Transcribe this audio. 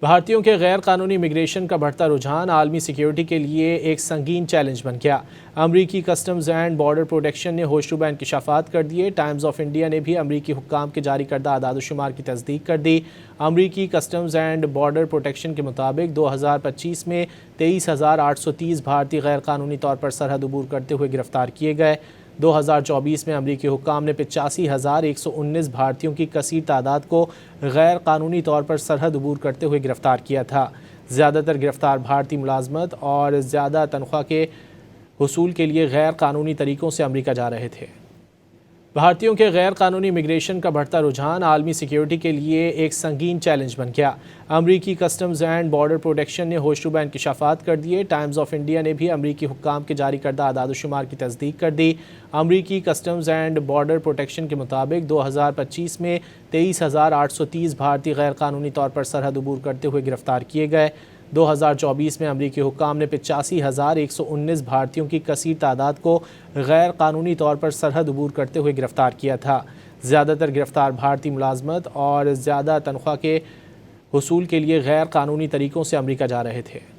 بھارتیوں کے غیر قانونی امیگریشن کا بڑھتا رجحان عالمی سیکیورٹی کے لیے ایک سنگین چیلنج بن گیا۔ امریکی کسٹمز اینڈ بارڈر پروٹیکشن نے ہوشربہ انکشافات کر دیے۔ ٹائمز آف انڈیا نے بھی امریکی حکام کے جاری کردہ اعداد و شمار کی تصدیق کر دی۔ امریکی کسٹمز اینڈ بارڈر پروٹیکشن کے مطابق 2025 میں 23,830 بھارتی غیر قانونی طور پر سرحد عبور کرتے ہوئے گرفتار کیے گئے۔ 2024 میں امریکی حکام نے 85,119 بھارتیوں کی کثیر تعداد کو غیر قانونی طور پر سرحد عبور کرتے ہوئے گرفتار کیا تھا۔ زیادہ تر گرفتار بھارتی ملازمت اور زیادہ تنخواہ کے حصول کے لیے غیر قانونی طریقوں سے امریکہ جا رہے تھے۔ بھارتیوں کے غیر قانونی امیگریشن کا بڑھتا رجحان عالمی سیکیورٹی کے لیے ایک سنگین چیلنج بن گیا۔ امریکی کسٹمز اینڈ بارڈر پروٹیکشن نے ہوشربہ انکشافات کر دیے۔ ٹائمز آف انڈیا نے بھی امریکی حکام کے جاری کردہ اعداد و شمار کی تصدیق کر دی۔ امریکی کسٹمز اینڈ بارڈر پروٹیکشن کے مطابق 2025 میں 23,830 بھارتی غیر قانونی طور پر سرحد عبور کرتے ہوئے گرفتار کیے گئے۔ 2024 میں امریکی حکام نے 85,119 بھارتیوں کی کثیر تعداد کو غیر قانونی طور پر سرحد عبور کرتے ہوئے گرفتار کیا تھا۔ زیادہ تر گرفتار بھارتی ملازمت اور زیادہ تنخواہ کے حصول کے لیے غیر قانونی طریقوں سے امریکہ جا رہے تھے۔